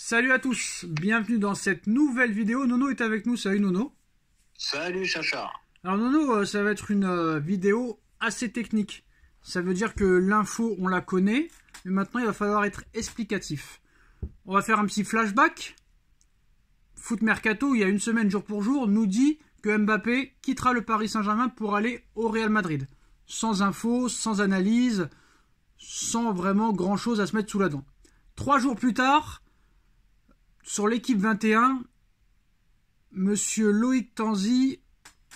Salut à tous, bienvenue dans cette nouvelle vidéo. Nono est avec nous, salut Nono. Salut Sacha. Alors Nono, ça va être une vidéo assez technique. Ça veut dire que l'info, on la connaît, mais maintenant il va falloir être explicatif. On va faire un petit flashback. Foot Mercato, il y a une semaine jour pour jour, nous dit que Mbappé quittera le Paris Saint-Germain pour aller au Real Madrid. Sans info, sans analyse, sans vraiment grand chose à se mettre sous la dent. 3 jours plus tard, sur l'équipe 21, monsieur Loïc Tanzi,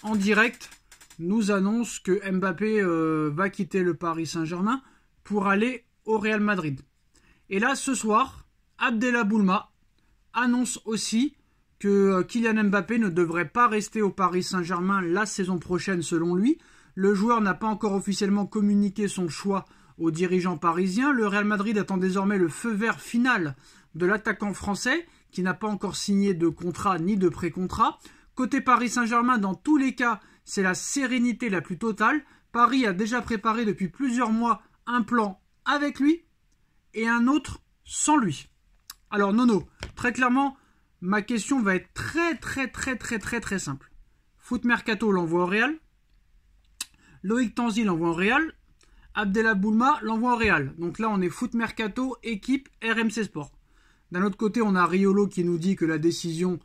en direct, nous annonce que Mbappé va quitter le Paris Saint-Germain pour aller au Real Madrid. Et là, ce soir, Abdellah Boulma annonce aussi que Kylian Mbappé ne devrait pas rester au Paris Saint-Germain la saison prochaine selon lui. Le joueur n'a pas encore officiellement communiqué son choix aux dirigeants parisiens. Le Real Madrid attend désormais le feu vert final de l'attaquant français qui n'a pas encore signé de contrat ni de pré-contrat. Côté Paris Saint-Germain, dans tous les cas, c'est la sérénité la plus totale. Paris a déjà préparé depuis plusieurs mois un plan avec lui et un autre sans lui. Alors Nono, très clairement, ma question va être très simple. Foot Mercato l'envoie au Real. Loïc Tanzi l'envoie au Real. Abdellah Boulma l'envoie au Real. Donc là, on est Foot Mercato, équipe RMC Sport. D'un autre côté, on a Riolo qui nous dit que la décision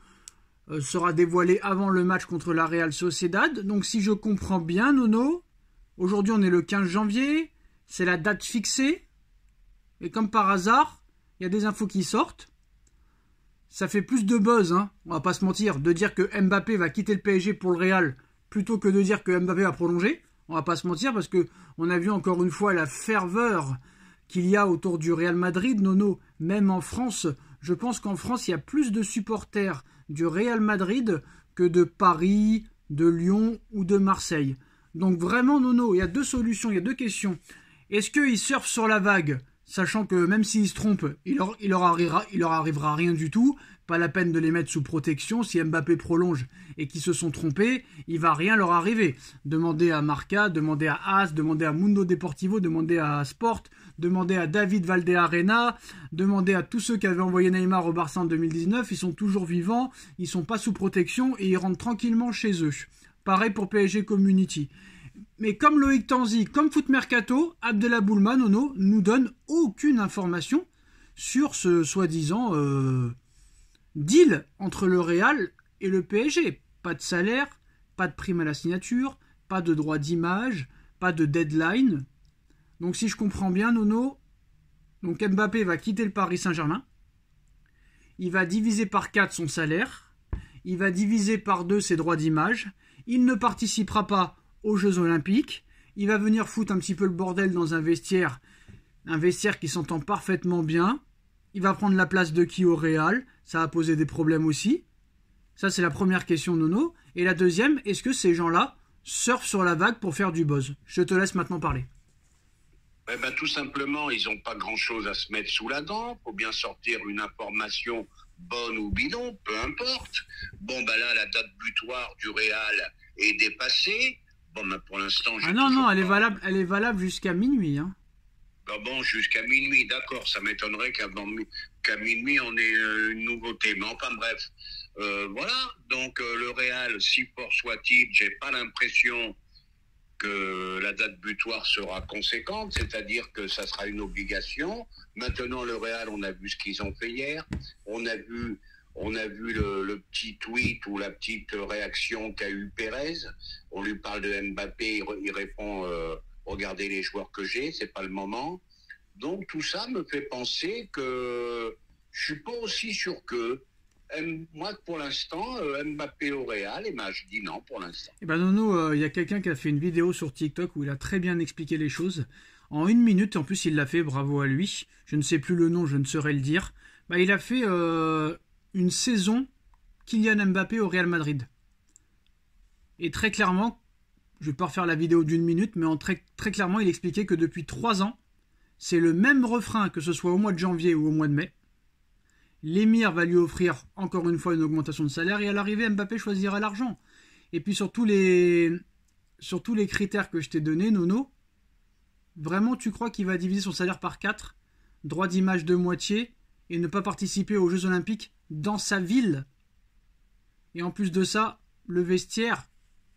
sera dévoilée avant le match contre la Real Sociedad. Donc si je comprends bien, Nono, aujourd'hui on est le 15 janvier, c'est la date fixée. Et comme par hasard, il y a des infos qui sortent. Ça fait plus de buzz, hein, on va pas se mentir, de dire que Mbappé va quitter le PSG pour le Real plutôt que de dire que Mbappé va prolonger. On va pas se mentir parce que on a vu encore une fois la ferveur qu'il y a autour du Real Madrid, Nono, même en France. Je pense qu'en France, il y a plus de supporters du Real Madrid que de Paris, de Lyon ou de Marseille. Donc vraiment, Nono, il y a deux solutions, il y a deux questions. Est-ce qu'ils surfent sur la vague, sachant que même s'ils se trompent, il leur arrivera rien du tout, pas la peine de les mettre sous protection. Si Mbappé prolonge et qu'ils se sont trompés, il va rien leur arriver. Demandez à Marca, demandez à AS, demandez à Mundo Deportivo, demandez à Sport, demandez à David Valdearena, demandez à tous ceux qui avaient envoyé Neymar au Barça en 2019, ils sont toujours vivants, ils sont pas sous protection et ils rentrent tranquillement chez eux. Pareil pour PSG Community. Mais comme Loïc Tanzi, comme Foot Mercato, Abdellah Boulma, Nono, nous donne aucune information sur ce soi-disant deal entre le Real et le PSG. Pas de salaire, pas de prime à la signature, pas de droit d'image, pas de deadline. Donc si je comprends bien, Nono, donc Mbappé va quitter le Paris Saint-Germain. Il va diviser par 4 son salaire. Il va diviser par 2 ses droits d'image. Il ne participera pas aux Jeux Olympiques. Il va venir foutre un petit peu le bordel dans un vestiaire qui s'entend parfaitement bien. Il va prendre la place de qui au Real? Ça va poser des problèmes aussi. Ça, c'est la première question, Nono. Et la deuxième, est-ce que ces gens-là surfent sur la vague pour faire du buzz? Je te laisse maintenant parler. Eh ben, tout simplement, ils n'ont pas grand-chose à se mettre sous la dent. Il faut bien sortir une information bonne ou bidon, peu importe. Bon, ben là, la date butoir du Real est dépassée. Bon, ben pour l'instant... Ah non, elle est valable jusqu'à minuit, hein. Bon, jusqu'à minuit, d'accord. Ça m'étonnerait qu'à minuit, on ait une nouveauté. Mais enfin, bref. Voilà. Donc, le Real, si fort soit-il, j'ai pas l'impression que la date butoir sera conséquente. C'est-à-dire que ça sera une obligation. Maintenant, le Real, on a vu ce qu'ils ont fait hier. On a vu le petit tweet ou la petite réaction qu'a eu Pérez. On lui parle de Mbappé, il répond... regardez les joueurs que j'ai, c'est pas le moment. Donc tout ça me fait penser que je suis pas aussi sûr que moi pour l'instant Mbappé au Real, et ben je dis non pour l'instant. Et ben Nono, il y a quelqu'un qui a fait une vidéo sur TikTok où il a très bien expliqué les choses en 1 minute. En plus il l'a fait, bravo à lui. Je ne sais plus le nom, je ne saurais le dire. Bah, il a fait une saison Kylian Mbappé au Real Madrid. Et très clairement, je ne vais pas refaire la vidéo d'1 minute, mais très clairement, il expliquait que depuis 3 ans, c'est le même refrain, que ce soit au mois de janvier ou au mois de mai. L'émir va lui offrir encore une fois une augmentation de salaire et à l'arrivée, Mbappé choisira l'argent. Et puis sur tous les critères que je t'ai donnés, Nono, vraiment tu crois qu'il va diviser son salaire par 4, droit d'image de moitié et ne pas participer aux Jeux Olympiques dans sa ville. Et en plus de ça, le vestiaire,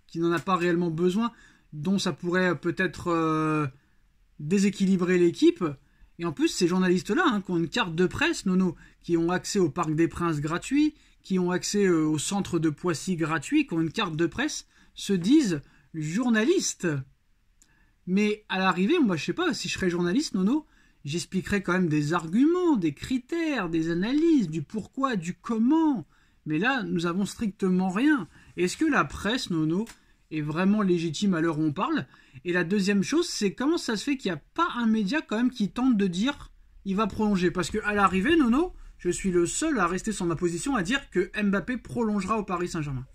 qui n'en a pas réellement besoin, dont ça pourrait peut-être déséquilibrer l'équipe. Et en plus, ces journalistes-là, hein, qui ont une carte de presse, Nono, qui ont accès au Parc des Princes gratuit, qui ont accès au centre de Poissy gratuit, qui ont une carte de presse, se disent journalistes. Mais à l'arrivée, moi je sais pas, si je serais journaliste, Nono, j'expliquerais quand même des arguments, des critères, des analyses, du pourquoi, du comment. Mais là, nous avons strictement rien. Est-ce que la presse, Nono, est vraiment légitime à l'heure où on parle? Et la deuxième chose, c'est comment ça se fait qu'il n'y a pas un média quand même qui tente de dire il va prolonger? Parce qu'à l'arrivée, Nono, je suis le seul à rester sur ma position à dire que Mbappé prolongera au Paris Saint-Germain.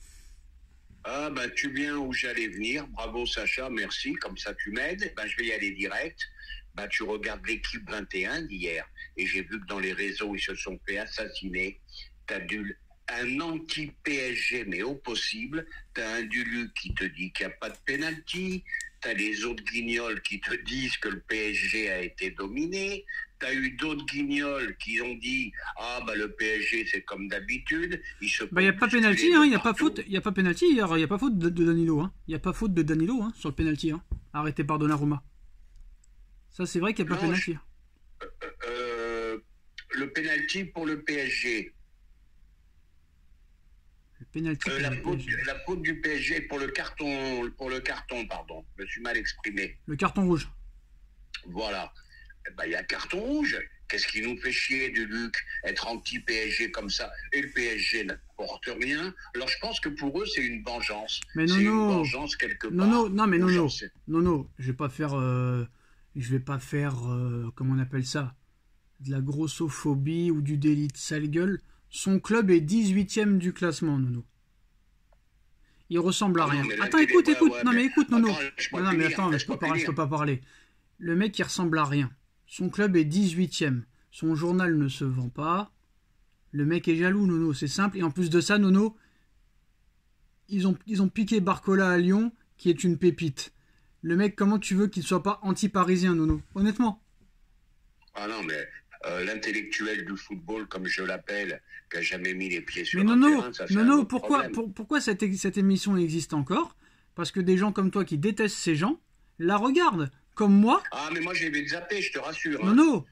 Ah ben tu viens où j'allais venir, bravo Sacha, merci, comme ça tu m'aides, ben je vais y aller direct. Ben tu regardes l'équipe 21 d'hier, et j'ai vu que dans les réseaux ils se sont fait assassiner. T'as un anti-PSG, mais au possible, t'as un Duluc qui te dit qu'il n'y a pas de pénalty, t'as les autres guignols qui te disent que le PSG a été dominé, t'as eu d'autres guignols qui ont dit ah bah le PSG c'est comme d'habitude, il n'y a pas pénalty, hein, il n'y a pas faute, il n'y a pas pénalty hier, il n'y a pas faute de Danilo, hein. Il n'y a pas faute de Danilo hein, sur le pénalty, hein, arrêté par Donnarumma. Ça c'est vrai qu'il n'y a pas pénalty. Le pénalty pour le PSG. La faute du PSG pour le carton, pardon. Je me suis mal exprimé. Le carton rouge. Voilà. Ben, il y a carton rouge. Qu'est-ce qui nous fait chier, Duluc, être anti-PSG comme ça? Et le PSG n'apporte rien. Alors je pense que pour eux, c'est une vengeance. Mais non, c'est une vengeance quelque part. Non, je vais pas faire, comment on appelle ça, de la grossophobie ou du délit de sale gueule. Son club est 18e du classement, Nono. Il ressemble à rien. Attends, écoute. Non, mais écoute, Nono. Non, mais attends, je peux pas parler. Le mec, il ressemble à rien. Son club est 18e. Son journal ne se vend pas. Le mec est jaloux, Nono. C'est simple. Et en plus de ça, Nono, ils ont piqué Barcola à Lyon, qui est une pépite. Le mec, comment tu veux qu'il soit pas anti-parisien, Nono? Honnêtement. Ah non, mais... l'intellectuel du football, comme je l'appelle, qui n'a jamais mis les pieds sur un terrain, ça c'est un autre problème. Pourquoi cette émission existe encore? Parce que des gens comme toi qui détestent ces gens la regardent, comme moi. Ah, mais moi j'ai vite zappé, je te rassure. Nono.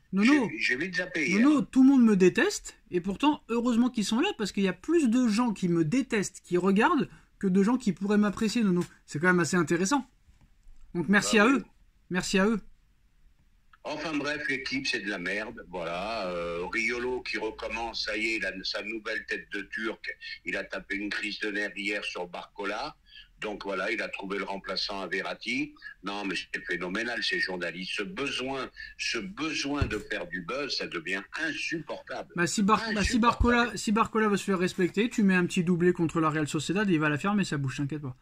J'ai vite zappé. Nono, tout le monde me déteste, et pourtant, heureusement qu'ils sont là, parce qu'il y a plus de gens qui me détestent, qui regardent, que de gens qui pourraient m'apprécier, Nono. C'est quand même assez intéressant. Donc merci à eux. Merci à eux. Enfin bref, l'équipe, c'est de la merde, voilà. Riolo qui recommence, ça y est, il a sa nouvelle tête de Turc. Il a tapé une crise de nerfs hier sur Barcola. Donc voilà, il a trouvé le remplaçant à Verratti. Non, mais c'est phénoménal, ces journalistes. Ce besoin de faire du buzz, ça devient insupportable. Si Barcola veut se faire respecter, tu mets un petit doublé contre la Real Sociedad et il va la fermer sa bouche, t'inquiète pas.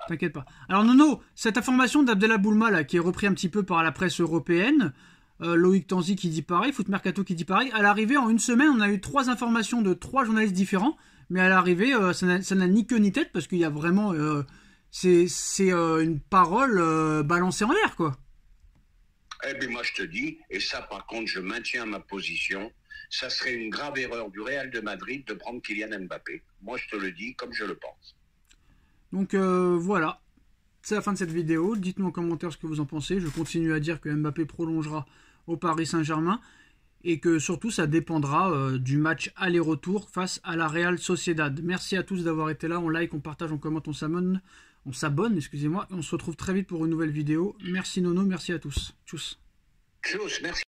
T'inquiète pas. Alors Nono, cette information d'Abdellah Boulma là, qui est repris un petit peu par la presse européenne, Loïc Tanzi qui dit pareil, Foot Mercato qui dit pareil, à l'arrivée en une semaine on a eu 3 informations de 3 journalistes différents, mais à l'arrivée ça n'a ni queue ni tête parce qu'il y a vraiment c'est une parole balancée en l'air quoi. Eh bien moi je te dis, et ça par contre je maintiens ma position, ça serait une grave erreur du Real de Madrid de prendre Kylian Mbappé. Moi je te le dis comme je le pense. Donc voilà, c'est la fin de cette vidéo. Dites-nous en commentaire ce que vous en pensez. Je continue à dire que Mbappé prolongera au Paris Saint-Germain et que surtout ça dépendra du match aller-retour face à la Real Sociedad. Merci à tous d'avoir été là. On like, on partage, on commente, on s'abonne, excusez-moi. Et on se retrouve très vite pour une nouvelle vidéo. Merci Nono, merci à tous. Tchuss. Tchuss, merci.